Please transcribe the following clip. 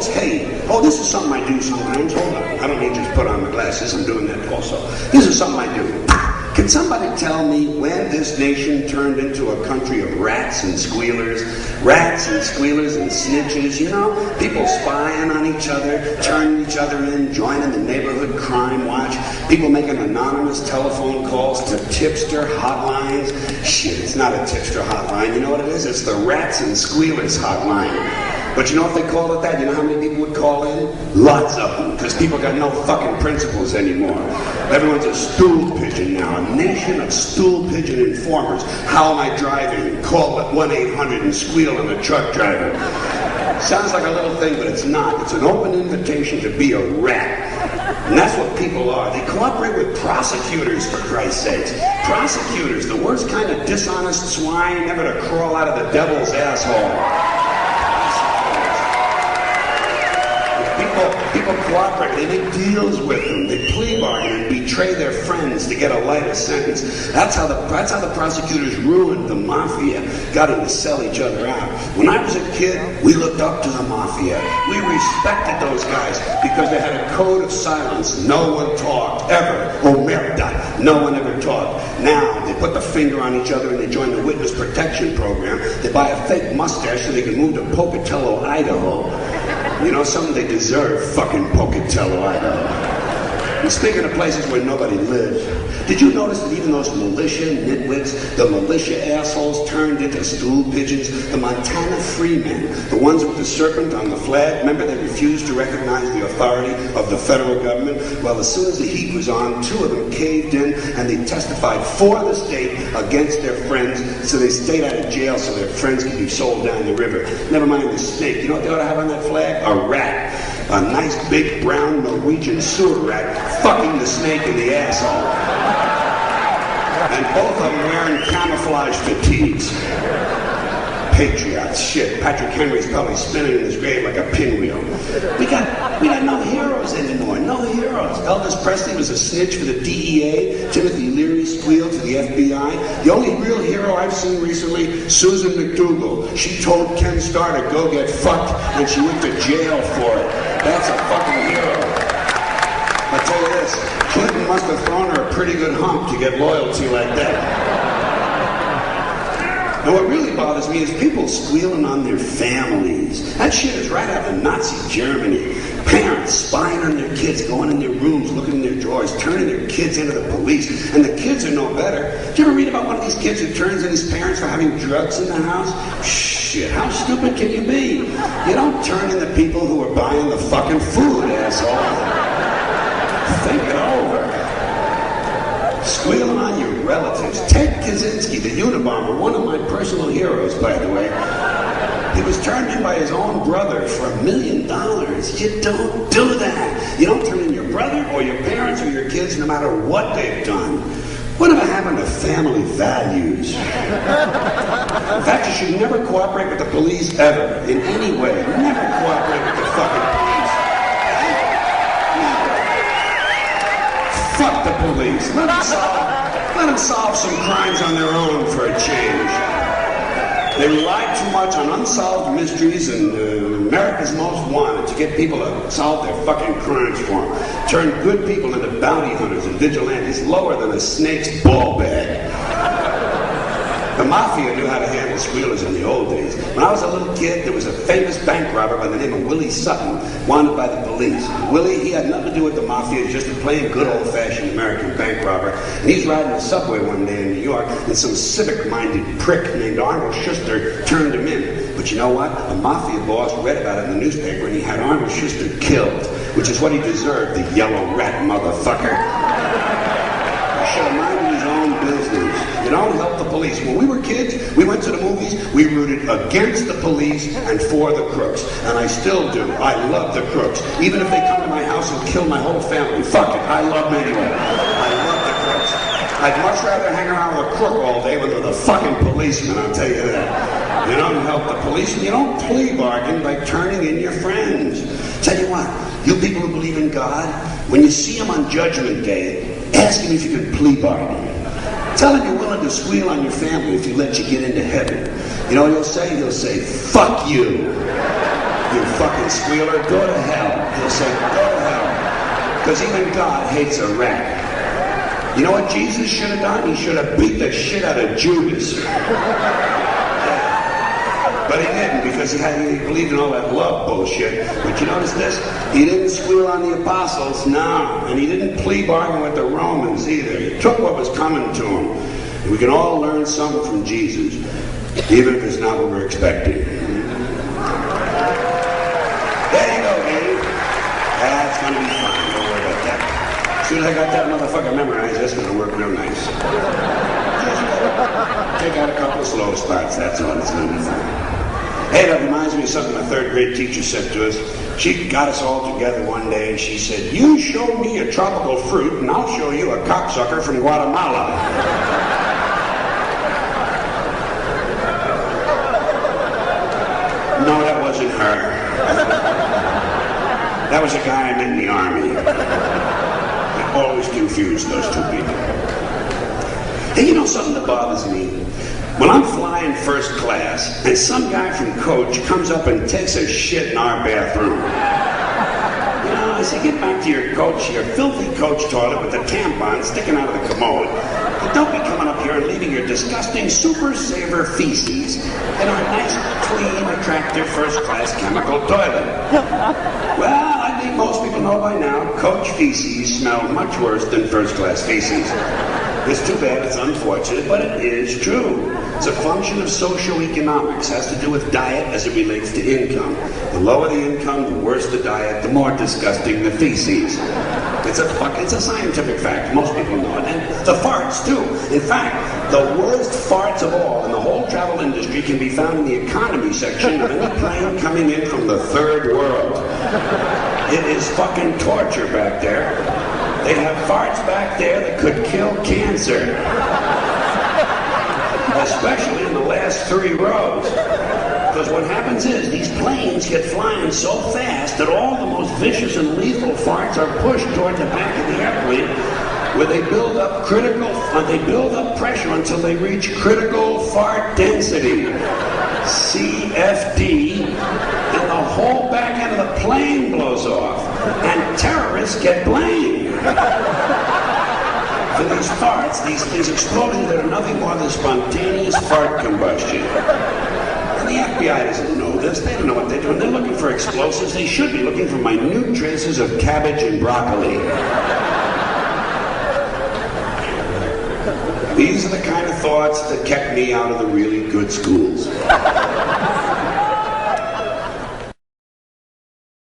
folks, hey, oh, this is something I do sometimes. Hold on, I don't need to just put on my glasses. I'm doing that also. This is something I do. Can somebody tell me when this nation turned into a country of rats and squealers? Rats and squealers and snitches, you know? People spying on each other, turning each other in, joining the neighborhood crime watch, people making anonymous telephone calls to tipster hotlines. Shit, it's not a tipster hotline. You know what it is? It's the rats and squealers hotline. But you know if they called it that, you know how many people would call in? Lots of them, because people got no fucking principles anymore. Everyone's a stool pigeon now, a nation of stool pigeon informers. How am I driving? Call at 1-800 and squeal on a truck driver. Sounds like a little thing, but it's not. It's an open invitation to be a rat. And that's what people are. They cooperate with prosecutors, for Christ's sakes. Prosecutors, the worst kind of dishonest swine ever to crawl out of the devil's asshole. People cooperate, they make deals with them, they plea bargain and betray their friends to get a lighter sentence. That's how the prosecutors ruined the mafia, got them to sell each other out. When I was a kid, we looked up to the mafia. We respected those guys because they had a code of silence. No one talked, ever. Omerta. No one ever talked. Now, they put the finger on each other and they join the witness protection program. They buy a fake mustache so they can move to Pocatello, Idaho. You know something? They deserve fucking Pocatello, Idaho. And speaking of places where nobody lives, did you notice that even those militia nitwits, the militia assholes turned into stool pigeons, the Montana Freemen, the ones with the serpent on the flag, remember they refused to recognize the authority of the federal government? Well, as soon as the heat was on, 2 of them caved in and they testified for the state against their friends, so they stayed out of jail so their friends could be sold down the river. Never mind the snake. You know what they ought to have on that flag? A rat. A nice big brown Norwegian sewer rat fucking the snake in the asshole. And both of them wearing camouflage fatigues. Patriots, shit. Patrick Henry's probably spinning in his grave like a pinwheel. We got no heroes anymore, no heroes. Elvis Presley was a snitch for the DEA. Timothy Leary squealed to the FBI. The only real hero I've seen recently, Susan McDougal. She told Ken Starr to go get fucked, and she went to jail for it. That's a fucking hero. I'll tell you this, Clinton must have thrown her a pretty good hump to get loyalty like that. And what really bothers me is people squealing on their families. That shit is right out of Nazi Germany. Parents spying on their kids, going in their rooms, looking in their drawers, turning their kids into the police. And the kids are no better. Did you ever read about one of these kids who turns in his parents for having drugs in the house? Shit, how stupid can you be? You don't turn in the people who are buying the fucking food, asshole. Think it over. Squealing on your relatives. Ted Kaczynski, the Unabomber, one of my personal heroes, by the way. He was turned in by his own brother for $1 million. You don't do that. You don't turn in your brother or your parents or your kids no matter what they've done. Whatever happened to family values? In fact, you should never cooperate with the police ever, in any way. Never cooperate with the fucking police. Fuck the police. Let them solve some crimes on their own for a change. They rely too much on unsolved mysteries and America's Most Wanted to get people to solve their fucking crimes for them. Turn good people into bounty hunters and vigilantes lower than a snake's ball bag. The mafia knew how to handle squealers in the old days. When I was a little kid, there was a famous bank robber by the name of Willie Sutton, wanted by the police. Willie, he had nothing to do with the mafia, just a plain good old-fashioned American bank robber. And he's riding the subway one day in New York, and some civic-minded prick named Arnold Schuster turned him in. But you know what? A mafia boss read about it in the newspaper, and he had Arnold Schuster killed, which is what he deserved, the yellow rat motherfucker. He should have minded his own business. You don't help the police. When we were kids, we went to the movies, we rooted against the police and for the crooks. And I still do. I love the crooks. Even if they come to my house and kill my whole family. Fuck it. I love them anyway. I love the crooks. I'd much rather hang around with a crook all day than with a fucking policeman, I'll tell you that. You don't help the police, and you don't plea bargain by turning in your friends. Tell you what, you people who believe in God, when you see him on Judgment Day, ask him if you can plea bargain. Tell him you're willing to squeal on your family if he lets you get into heaven. You know what he'll say? He'll say, fuck you. You fucking squealer, go to hell. He'll say, go to hell. Because even God hates a rat. You know what Jesus should have done? He should have beat the shit out of Judas. But he didn't, because he believed in all that love bullshit. But you notice this? He didn't squeal on the apostles, no. And he didn't plea bargain with the Romans either. He took what was coming to him. And we can all learn something from Jesus, even if it's not what we're expecting. There you go, baby. That's going to be fine. Don't worry about that. As soon as I got that motherfucker memorized, that's going to work real nice. Take out a couple of slow spots, that's all. It's going to be fine. Hey, that reminds me of something a third grade teacher said to us. She got us all together one day and she said, you show me a tropical fruit and I'll show you a cocksucker from Guatemala. No, that wasn't her. That was a guy I met in the army. I always confused those two people. Hey, you know something that bothers me? When I'm flying first class and some guy from Coach comes up and takes a shit in our bathroom. You know, I say, get back to your filthy Coach toilet with the tampon sticking out of the commode. But don't be coming up here and leaving your disgusting super saver feces in our nice, clean, attractive first class chemical toilet. Well, I think most people know by now, Coach feces smell much worse than first class feces. It's too bad, it's unfortunate, but it is true. It's a function of socioeconomics. It has to do with diet as it relates to income. The lower the income, the worse the diet, the more disgusting the feces. It's a scientific fact. Most people know it. And the farts, too. In fact, the worst farts of all in the whole travel industry can be found in the economy section of any plane coming in from the third world. It is fucking torture back there. They have farts back there that could kill cancer. Especially in the last 3 rows. Because what happens is, these planes get flying so fast that all the most vicious and lethal farts are pushed toward the back of the airplane, where they build up pressure until they reach critical fart density, CFD, and the whole back end of the plane blows off, and terrorists get blamed. For these farts, these explosions that are nothing more than spontaneous fart combustion. And the FBI doesn't know this. They don't know what they're doing. They're looking for explosives. They should be looking for minute traces of cabbage and broccoli. These are the kind of thoughts that kept me out of the really good schools.